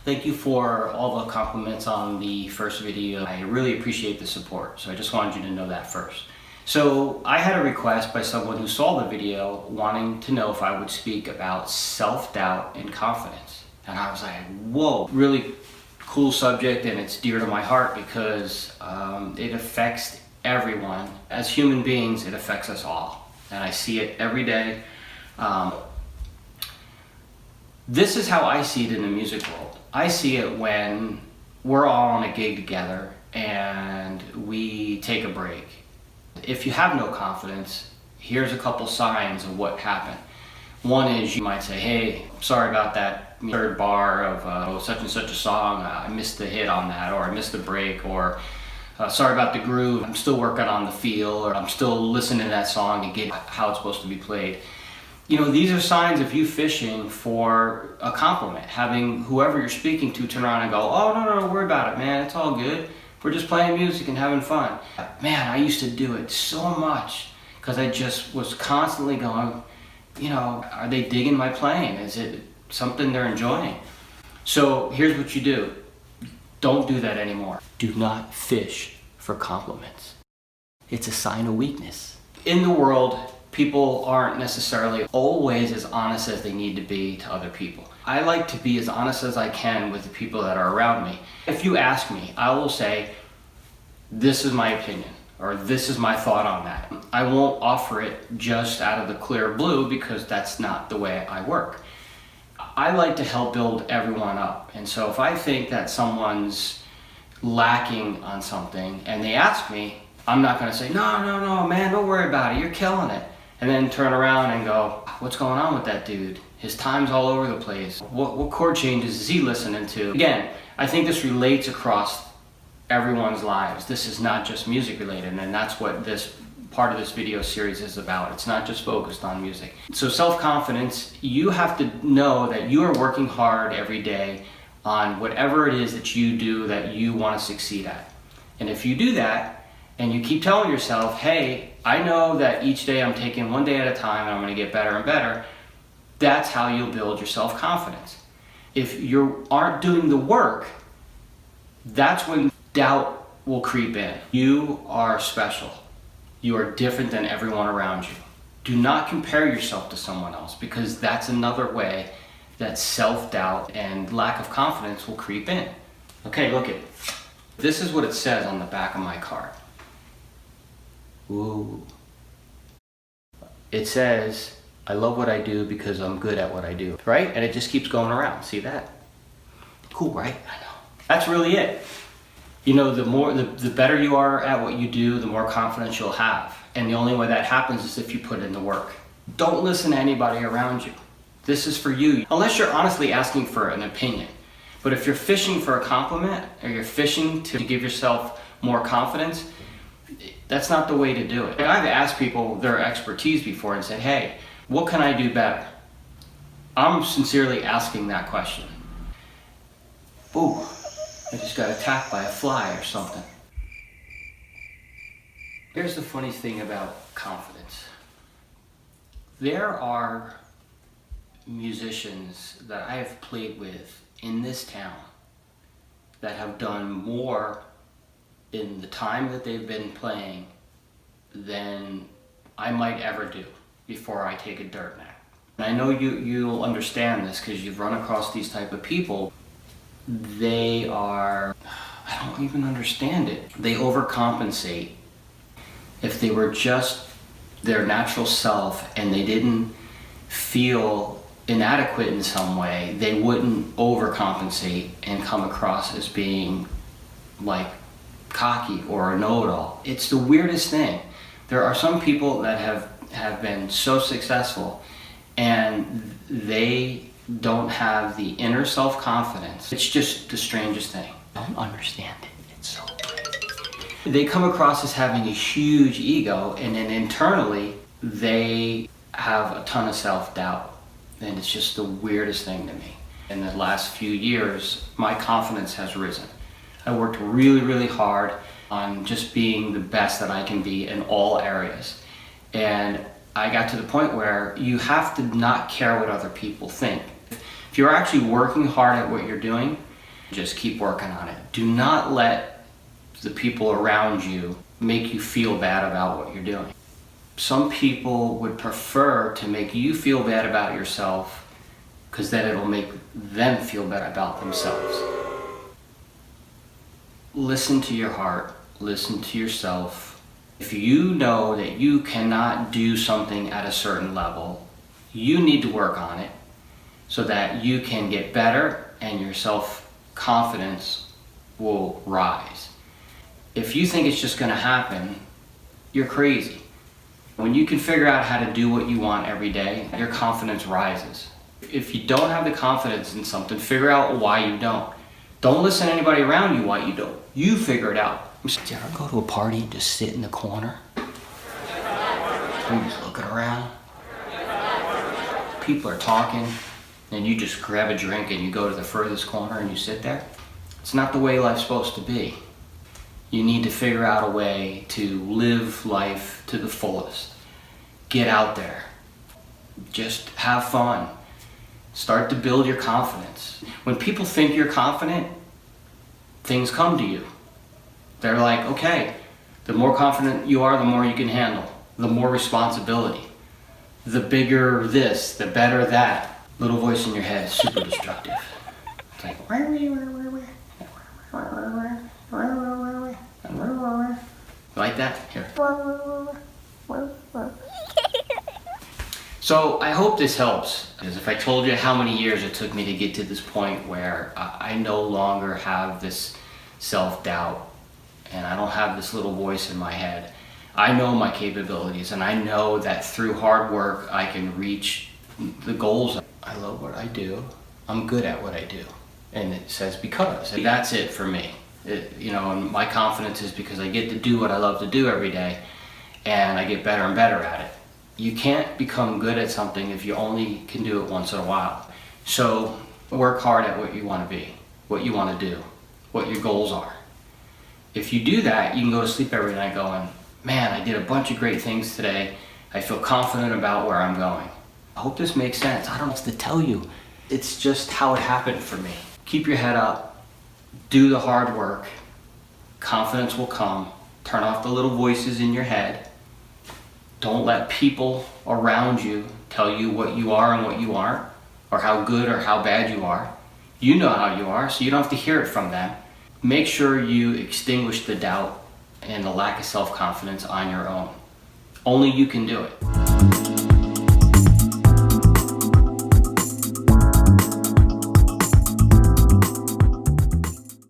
Thank you for all the compliments on the first video. I really appreciate the support, so I just wanted you to know that first. So I had a request by someone who saw the video wanting to know if I would speak about self-doubt and confidence. And I was like, whoa, really cool subject, and it's dear to my heart because it affects everyone. As human beings, it affects us all. And I see it every day. This is how I see it in the music world. I see it when we're all on a gig together and we take a break. If you have no confidence, here's a couple signs of what happened. One is you might say, hey, sorry about that third bar of such and such a song. I missed the hit on that, or I missed the break, or sorry about the groove. I'm still working on the feel, or I'm still listening to that song to get how it's supposed to be played. You know, these are signs of you fishing for a compliment, having whoever you're speaking to turn around and go, oh, no, don't worry about it, man, it's all good. We're just playing music and having fun. Man, I used to do it so much because I just was constantly going, you know, are they digging my playing? Is it something they're enjoying? So here's what you do. Don't do that anymore. Do not fish for compliments. It's a sign of weakness. In the world, people aren't necessarily always as honest as they need to be to other people. I like to be as honest as I can with the people that are around me. If you ask me, I will say, this is my opinion, or this is my thought on that. I won't offer it just out of the clear blue because that's not the way I work. I like to help build everyone up. And so if I think that someone's lacking on something and they ask me, I'm not gonna say, no, man, don't worry about it, you're killing it. And then turn around and go, what's going on with that dude? His time's all over the place. What chord changes is he listening to? Again, I think this relates across everyone's lives. This is not just music related, and that's what this part of this video series is about. It's not just focused on music. So self-confidence, you have to know that you are working hard every day on whatever it is that you do that you want to succeed at. And if you do that, and you keep telling yourself, hey, I know that each day I'm taking one day at a time and I'm going to get better and better, that's how you'll build your self-confidence. If you aren't doing the work, that's when doubt will creep in. You are special. You are different than everyone around you. Do not compare yourself to someone else, because that's another way that self-doubt and lack of confidence will creep in. Okay, look at this is what it says on the back of my card. Ooh. It says, I love what I do because I'm good at what I do, right? And it just keeps going around. See that? Cool, right? I know. That's really it. You know, the better you are at what you do, the more confidence you'll have. And the only way that happens is if you put in the work. Don't listen to anybody around you. This is for you. Unless you're honestly asking for an opinion. But if you're fishing for a compliment, or you're fishing to give yourself more confidence, that's not the way to do it. I've asked people their expertise before and said, hey, what can I do better? I'm sincerely asking that question. Ooh, I just got attacked by a fly or something. Here's the funny thing about confidence. There are musicians that I have played with in this town that have done more in the time that they've been playing than I might ever do before I take a dirt nap. And I know you'll understand this because you've run across these type of people. They are, I don't even understand it. They overcompensate. If they were just their natural self and they didn't feel inadequate in some way, they wouldn't overcompensate and come across as being like cocky or a know-it-all. It's the weirdest thing. There are some people that have been so successful and they don't have the inner self-confidence. It's just the strangest thing. I don't understand it. It's so crazy. They come across as having a huge ego, and then internally they have a ton of self-doubt. And it's just the weirdest thing to me. In the last few years, my confidence has risen. I worked really, really hard on just being the best that I can be in all areas. And I got to the point where you have to not care what other people think. If you're actually working hard at what you're doing, Just keep working on it. Do not let the people around you make you feel bad about what you're doing. Some people would prefer to make you feel bad about yourself because then it'll make them feel better about themselves. Listen to your heart, listen to yourself. If you know that you cannot do something at a certain level, you need to work on it so that you can get better and your self-confidence will rise. If you think it's just going to happen, you're crazy. When you can figure out how to do what you want every day, your confidence rises. If you don't have the confidence in something, figure out why you don't. Don't listen to anybody around you why you don't. You figure it out. Did you ever go to a party and just sit in the corner? And just looking around? People are talking, and you just grab a drink and you go to the furthest corner and you sit there? It's not the way life's supposed to be. You need to figure out a way to live life to the fullest. Get out there. Just have fun. Start to build your confidence. When people think you're confident, things come to you. They're like, okay, the more confident you are, the more you can handle. The more responsibility. The bigger this, the better that. Little voice in your head is super destructive. It's like, like that? Here. So I hope this helps, because if I told you how many years it took me to get to this point where I no longer have this self-doubt and I don't have this little voice in my head, I know my capabilities and I know that through hard work I can reach the goals. I love what I do. I'm good at what I do. And it says because. And that's it for me. And my confidence is because I get to do what I love to do every day and I get better and better at it. You can't become good at something if you only can do it once in a while. So work hard at what you want to be, what you want to do, what your goals are. If you do that, you can go to sleep every night going, man, I did a bunch of great things today. I feel confident about where I'm going. I hope this makes sense. I don't know what to tell you. It's just how it happened for me. Keep your head up. Do the hard work. Confidence will come. Turn off the little voices in your head. Don't let people around you tell you what you are and what you aren't, or how good or how bad you are. You know how you are, so you don't have to hear it from them. Make sure you extinguish the doubt and the lack of self-confidence on your own. Only you can do it.